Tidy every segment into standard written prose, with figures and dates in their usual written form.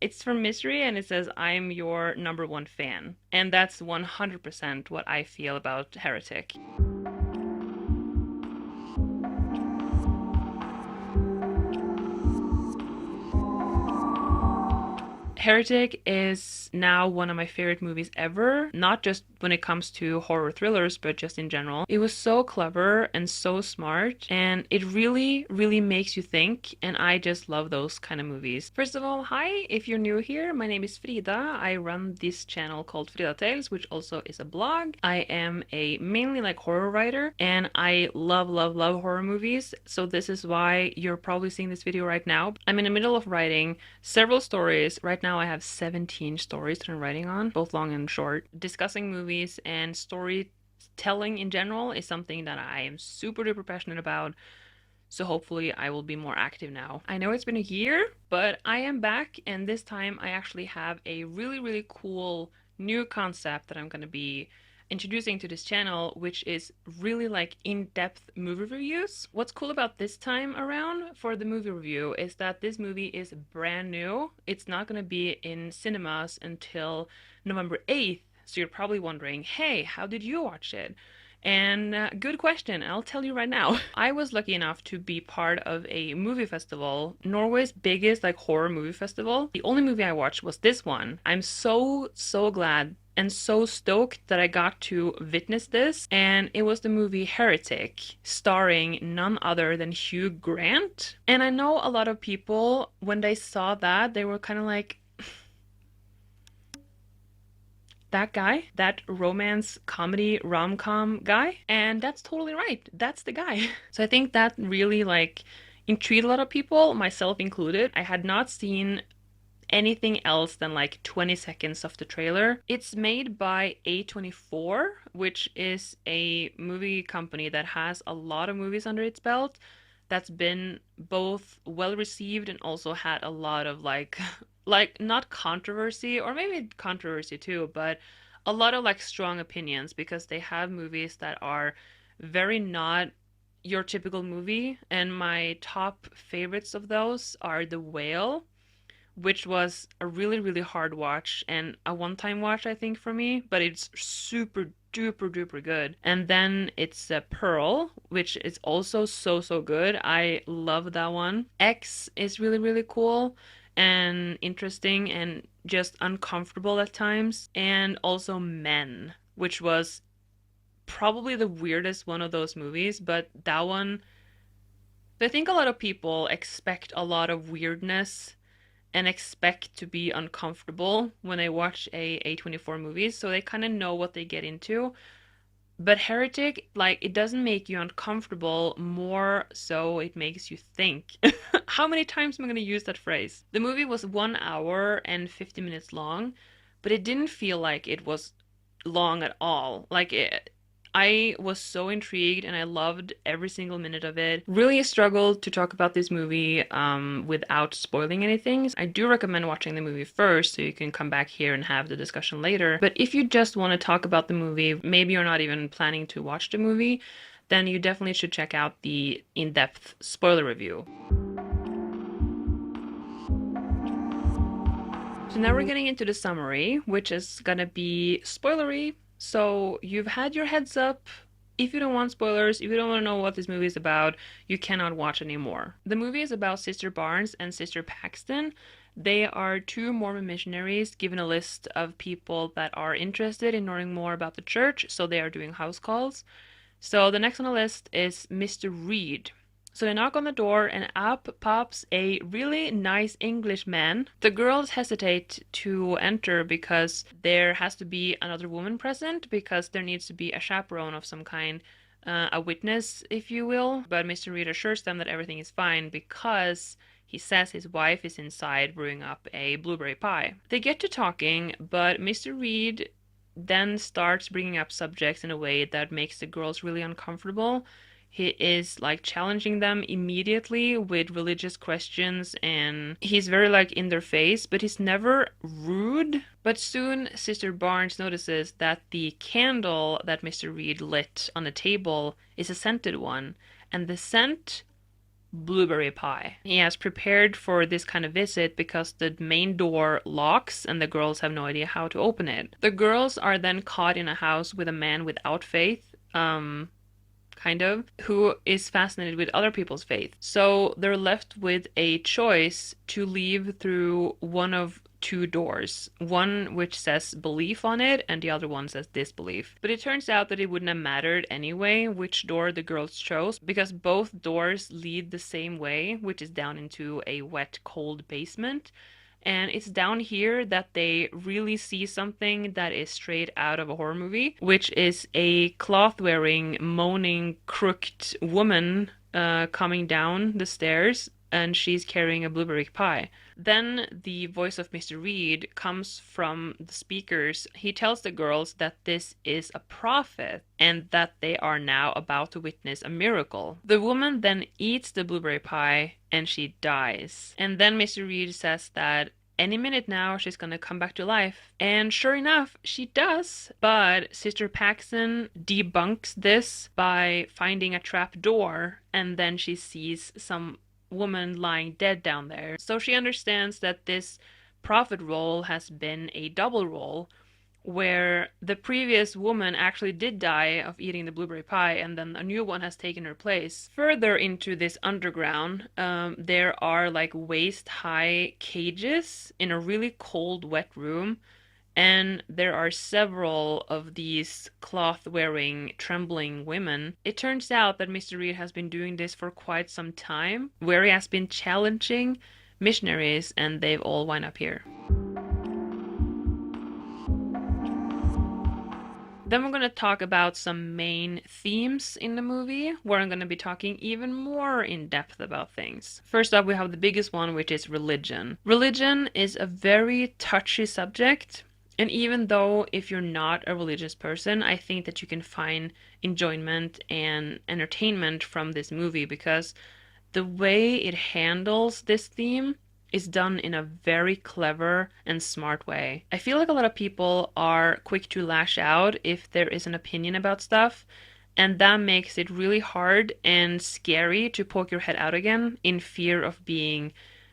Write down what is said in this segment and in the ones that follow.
It's from Mystery and it says, I'm your number one fan. And that's 100% what I feel about Heretic. Heretic is now one of my favorite movies ever, not just when it comes to horror thrillers, but just in general. It was so clever and so smart, and it really, really makes you think, and I just love those kind of movies. First of all, hi, if you're new here, my name is Frida. I run this channel called Frida Tales, which also is a blog. I am a mainly like horror writer, and I love, love, love horror movies, so this is why you're probably seeing this video right now. I'm in the middle of writing several stories. Right now I have 17 stories that I'm writing on, both long and short. Discussing movies and storytelling in general is something that I am super duper passionate about. So hopefully I will be more active now. I know it's been a year, but I am back, and this time I actually have a really, really cool new concept that I'm going to be introducing to this channel, which is really like in-depth movie reviews. What's cool about this time around for the movie review is that this movie is brand new. It's not going to be in cinemas until November 8th. So you're probably wondering, hey, how did you watch it? And good question. I'll tell you right now. I was lucky enough to be part of a movie festival, Norway's biggest like horror movie festival. The only movie I watched was this one. I'm so glad and so stoked that I got to witness this. And it was the movie Heretic, starring none other than Hugh Grant. And I know a lot of people, when they saw that, they were kind of like, that guy, that romance comedy rom-com guy. And that's totally right. That's the guy. So I think that really like intrigued a lot of people, myself included. I had not seen anything else than like 20 seconds of the trailer. It's made by A24, which is a movie company that has a lot of movies under its belt that's been both well received and also had a lot of like like not controversy, or maybe controversy too, but a lot of like strong opinions, because they have movies that are very not your typical movie. And my top favorites of those are The Whale, which was a really, really hard watch and a one time watch, I think, for me, but it's super duper duper good. And then it's Pearl, which is also so good. I love that one. X is really, really cool and interesting and just uncomfortable at times. And also Men, which was probably the weirdest one of those movies, but that one, I think a lot of people expect a lot of weirdness and expect to be uncomfortable when they watch A24 movies, so they kind of know what they get into. But Heretic, like, it doesn't make you uncomfortable, more so it makes you think. How many times am I going to use that phrase? The movie was 1 hour and 50 minutes long, but it didn't feel like it was long at all. I was so intrigued and I loved every single minute of it. Really struggled to talk about this movie without spoiling anything. I do recommend watching the movie first so you can come back here and have the discussion later. But if you just want to talk about the movie, maybe you're not even planning to watch the movie, then you definitely should check out the in-depth spoiler review. So now we're getting into the summary, which is gonna be spoilery. So you've had your heads up. If you don't want spoilers, if you don't want to know what this movie is about, you cannot watch anymore. The movie is about Sister Barnes and Sister Paxton. They are two Mormon missionaries given a list of people that are interested in knowing more about the church, so they are doing house calls. So the next on the list is Mr. Reed. So they knock on the door and up pops a really nice English man. The girls hesitate to enter because there has to be another woman present, because there needs to be a chaperone of some kind, a witness, if you will. But Mr. Reed assures them that everything is fine because he says his wife is inside brewing up a blueberry pie. They get to talking, but Mr. Reed then starts bringing up subjects in a way that makes the girls really uncomfortable. He is like challenging them immediately with religious questions, and he's very like in their face, but he's never rude. But soon Sister Barnes notices that the candle that Mr. Reed lit on the table is a scented one, and the scent blueberry pie. He has prepared for this kind of visit because the main door locks and the girls have no idea how to open it. The girls are then caught in a house with a man without faith, kind of, who is fascinated with other people's faith. So they're left with a choice to leave through one of two doors, one which says belief on it and the other one says disbelief. But it turns out that it wouldn't have mattered anyway which door the girls chose, because both doors lead the same way, which is down into a wet, cold basement. And it's down here that they really see something that is straight out of a horror movie, which is a cloth wearing, moaning, crooked woman coming down the stairs, and she's carrying a blueberry pie. Then the voice of Mr. Reed comes from the speakers. He tells the girls that this is a prophet and that they are now about to witness a miracle. The woman then eats the blueberry pie and she dies. And then Mr. Reed says that any minute now she's gonna come back to life. And sure enough, she does. But Sister Paxton debunks this by finding a trap door, and then she sees some woman lying dead down there. So she understands that this prophet role has been a double role, where the previous woman actually did die of eating the blueberry pie and then a new one has taken her place. Further into this underground, there are like waist-high cages in a really cold, wet room. And there are several of these cloth-wearing, trembling women. It turns out that Mr. Reed has been doing this for quite some time, where he has been challenging missionaries, and they've all wound up here. Then we're going to talk about some main themes in the movie, where I'm going to be talking even more in depth about things. First up, we have the biggest one, which is religion. Religion is a very touchy subject. And even though if you're not a religious person, I think that you can find enjoyment and entertainment from this movie, because the way it handles this theme is done in a very clever and smart way. I feel like a lot of people are quick to lash out if there is an opinion about stuff, and that makes it really hard and scary to poke your head out again in fear of being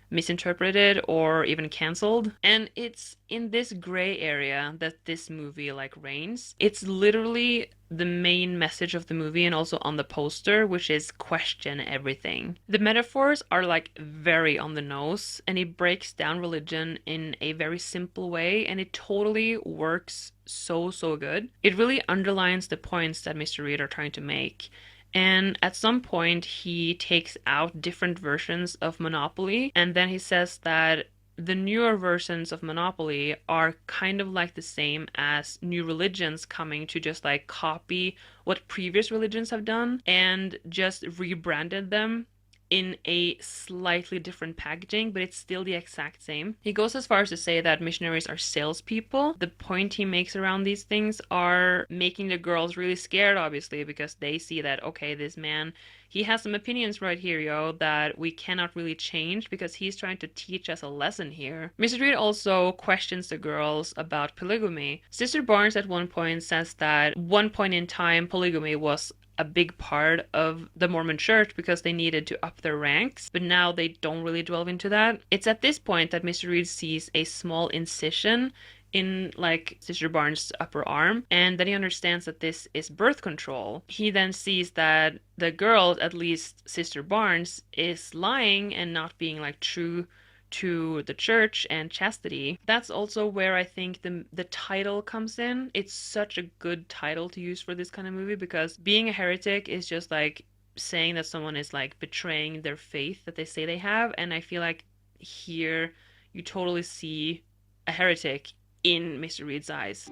misinterpreted or even canceled. And it's in this gray area that this movie like reigns. It's literally the main message of the movie and also on the poster, which is question everything. The metaphors are like very on the nose, and it breaks down religion in a very simple way, and it totally works so good. It really underlines the points that Mr. Reed are trying to make. And at some point, he takes out different versions of Monopoly, and then he says that the newer versions of Monopoly are kind of like the same as new religions coming to just like copy what previous religions have done and just rebranded them in a slightly different packaging, but it's still the exact same. He goes as far as to say that missionaries are salespeople. The point he makes around these things are making the girls really scared, obviously, because they see that, okay, this man, he has some opinions right here, yo, that we cannot really change because he's trying to teach us a lesson here. Mr. Reed also questions the girls about polygamy. Sister Barnes at one point says that one point in time polygamy was a big part of the Mormon church because they needed to up their ranks, but now they don't really delve into that. It's at this point that Mr. Reed sees a small incision in like Sister Barnes' upper arm, and then he understands that this is birth control. He then sees that the girl, at least Sister Barnes, is lying and not being like true to the church and chastity. That's also where I think the title comes in. It's such a good title to use for this kind of movie, because being a heretic is just like saying that someone is like betraying their faith that they say they have, and I feel like here you totally see a heretic in Mr. Reed's eyes.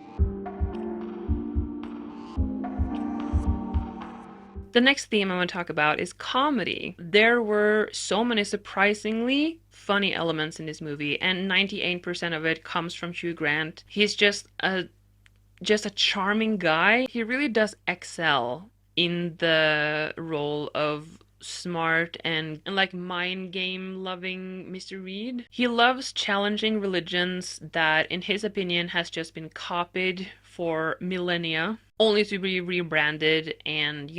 The next theme I want to talk about is comedy. There were so many surprisingly funny elements in this movie, and 98% of it comes from Hugh Grant. He's just a charming guy. He really does excel in the role of smart and like mind game loving Mr. Reed. He loves challenging religions that, in his opinion, has just been copied for millennia, only to be rebranded and,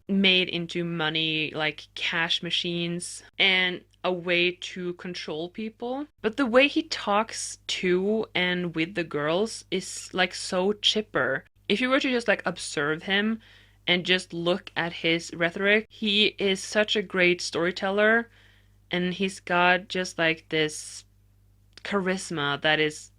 made into money, like cash machines, and a way to control people. But the way he talks to and with the girls is like so chipper. If you were to just like observe him and just look at his rhetoric, he is such a great storyteller, and he's got just like this charisma that is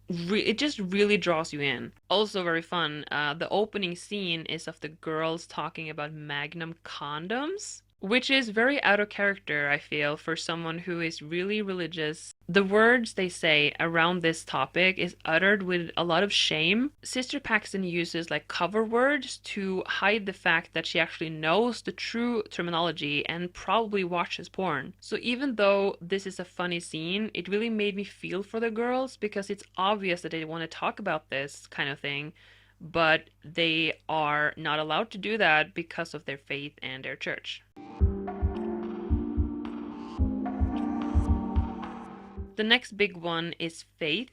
it just really draws you in. Also very fun. The opening scene is of the girls talking about Magnum condoms, which is very out of character, I feel, for someone who is really religious. The words they say around this topic is uttered with a lot of shame. Sister Paxton uses like cover words to hide the fact that she actually knows the true terminology and probably watches porn. So even though this is a funny scene, it really made me feel for the girls because it's obvious that they want to talk about this kind of thing, but they are not allowed to do that because of their faith and their church. The next big one is faith.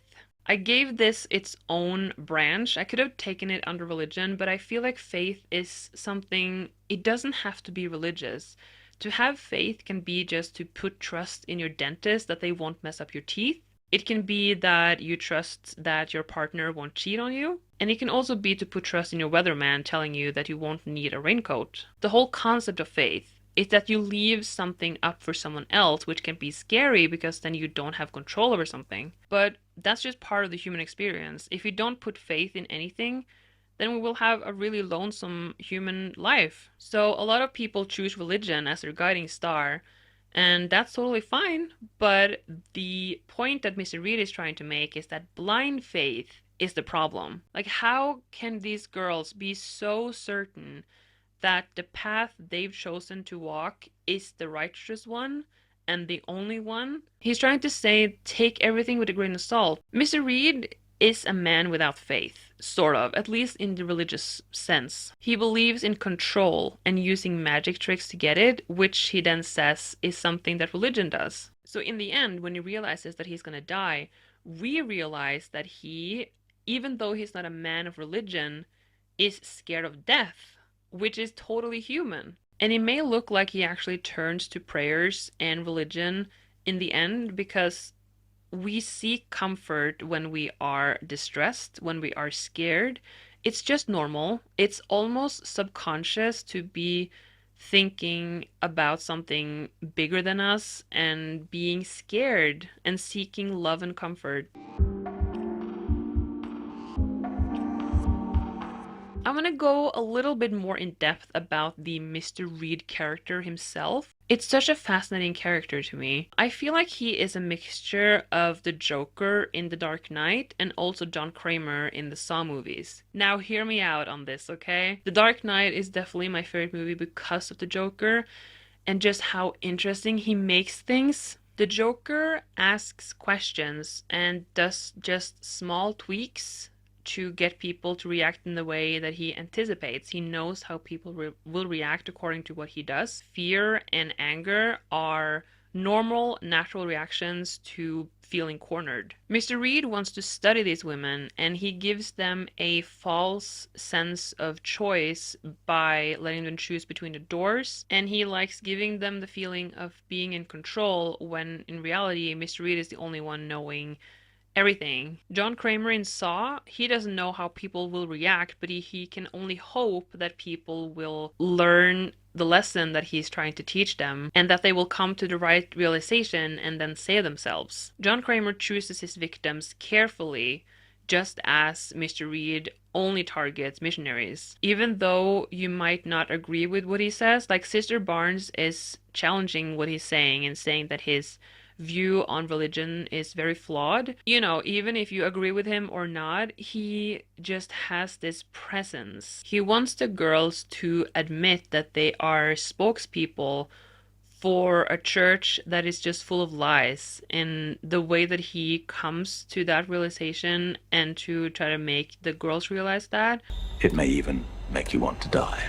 I gave this its own branch. I could have taken it under religion, but I feel like faith is something, it doesn't have to be religious. To have faith can be just to put trust in your dentist that they won't mess up your teeth. It can be that you trust that your partner won't cheat on you. And it can also be to put trust in your weatherman telling you that you won't need a raincoat. The whole concept of faith is that you leave something up for someone else, which can be scary because then you don't have control over something. But that's just part of the human experience. If you don't put faith in anything, then we will have a really lonesome human life. So a lot of people choose religion as their guiding star, and that's totally fine. But the point that Mr. Reed is trying to make is that blind faith is the problem. Like, how can these girls be so certain that the path they've chosen to walk is the righteous one and the only one? He's trying to say, take everything with a grain of salt. Mr. Reed is a man without faith, sort of, at least in the religious sense. He believes in control and using magic tricks to get it, which he then says is something that religion does. So in the end, when he realizes that he's gonna die, we realize that he, even though he's not a man of religion, is scared of death, which is totally human. And it may look like he actually turns to prayers and religion in the end because we seek comfort when we are distressed, when we are scared. It's just normal. It's almost subconscious to be thinking about something bigger than us and being scared and seeking love and comfort. I'm gonna go a little bit more in depth about the Mr. Reed character himself. It's such a fascinating character to me. I feel like he is a mixture of the Joker in The Dark Knight and also John Kramer in the Saw movies. Now hear me out on this, okay? The Dark Knight is definitely my favorite movie because of the Joker and just how interesting he makes things. The Joker asks questions and does just small tweaks to get people to react in the way that he anticipates. He knows how people will react according to what he does. Fear and anger are normal, natural reactions to feeling cornered. Mr. Reed wants to study these women, and he gives them a false sense of choice by letting them choose between the doors, and he likes giving them the feeling of being in control when in reality Mr. Reed is the only one knowing everything. John Kramer in Saw, he doesn't know how people will react, but he can only hope that people will learn the lesson that he's trying to teach them and that they will come to the right realization and then save themselves. John Kramer chooses his victims carefully, just as Mr. Reed only targets missionaries. Even though you might not agree with what he says, like Sister Barnes is challenging what he's saying and saying that his view on religion is very flawed. Even if you agree with him or not, he just has this presence. He wants the girls to admit that they are spokespeople for a church that is just full of lies. And the way that he comes to that realization and to try to make the girls realize that, it may even make you want to die.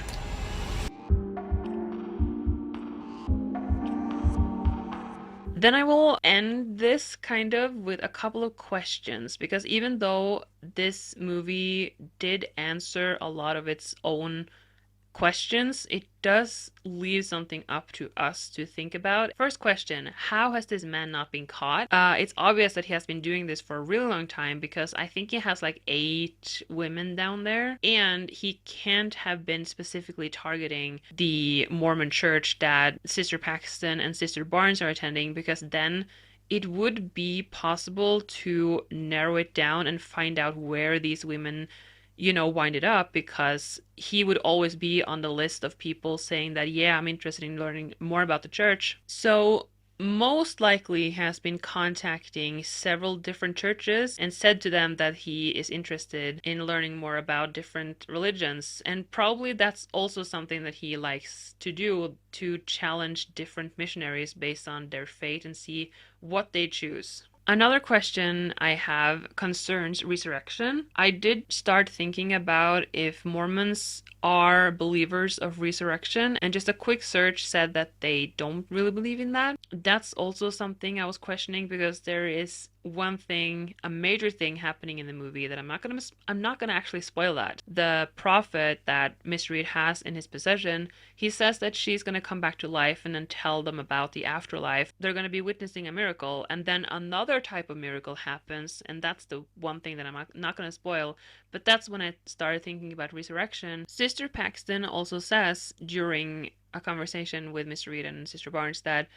Then I will end this kind of with a couple of questions because even though this movie did answer a lot of its own questions, it does leave something up to us to think about. First question: how has this man not been caught? It's obvious that he has been doing this for a really long time because I think he has like 8 women down there, and he can't have been specifically targeting the Mormon church that Sister Paxton and Sister Barnes are attending, because then it would be possible to narrow it down and find out where these women winded up, because he would always be on the list of people saying that, yeah, I'm interested in learning more about the church. So most likely has been contacting several different churches and said to them that he is interested in learning more about different religions. And probably that's also something that he likes to do, to challenge different missionaries based on their fate and see what they choose. Another question I have concerns resurrection. I did start thinking about if Mormons are believers of resurrection, and just a quick search said that they don't really believe in that. That's also something I was questioning, because there is one thing, a major thing happening in the movie that I'm not gonna actually spoil that. The prophet that Miss Reed has in his possession, he says that she's gonna come back to life and then tell them about the afterlife. They're gonna be witnessing a miracle, and then another type of miracle happens, and that's the one thing that I'm not gonna spoil. But that's when I started thinking about resurrection. Sister Paxton also says during a conversation with Miss Reed and Sister Barnes that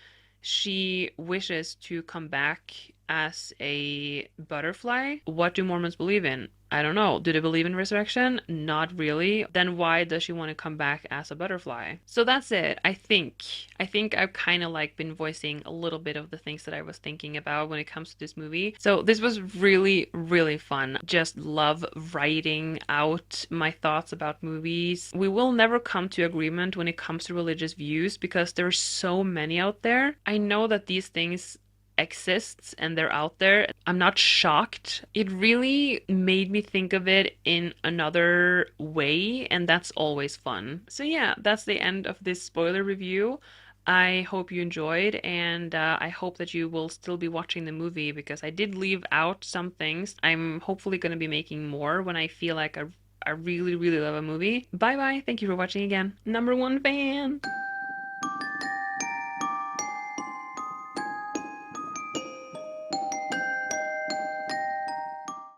she wishes to come back as a butterfly. What do Mormons believe in? I don't know. Do they believe in resurrection? Not really. Then why does she want to come back as a butterfly? So that's it. I think I've kind of like been voicing a little bit of the things that I was thinking about when it comes to this movie. So this was really, really fun. Just love writing out my thoughts about movies. We will never come to agreement when it comes to religious views because there's so many out there. I know that these things exists and they're out there. I'm not shocked. It really made me think of it in another way, and that's always fun. So, yeah, that's the end of this spoiler review. I hope you enjoyed, and I hope that you will still be watching the movie because I did leave out some things. I'm hopefully going to be making more when I feel like I really, really love a movie. Bye bye. Thank you for watching again. Number one fan.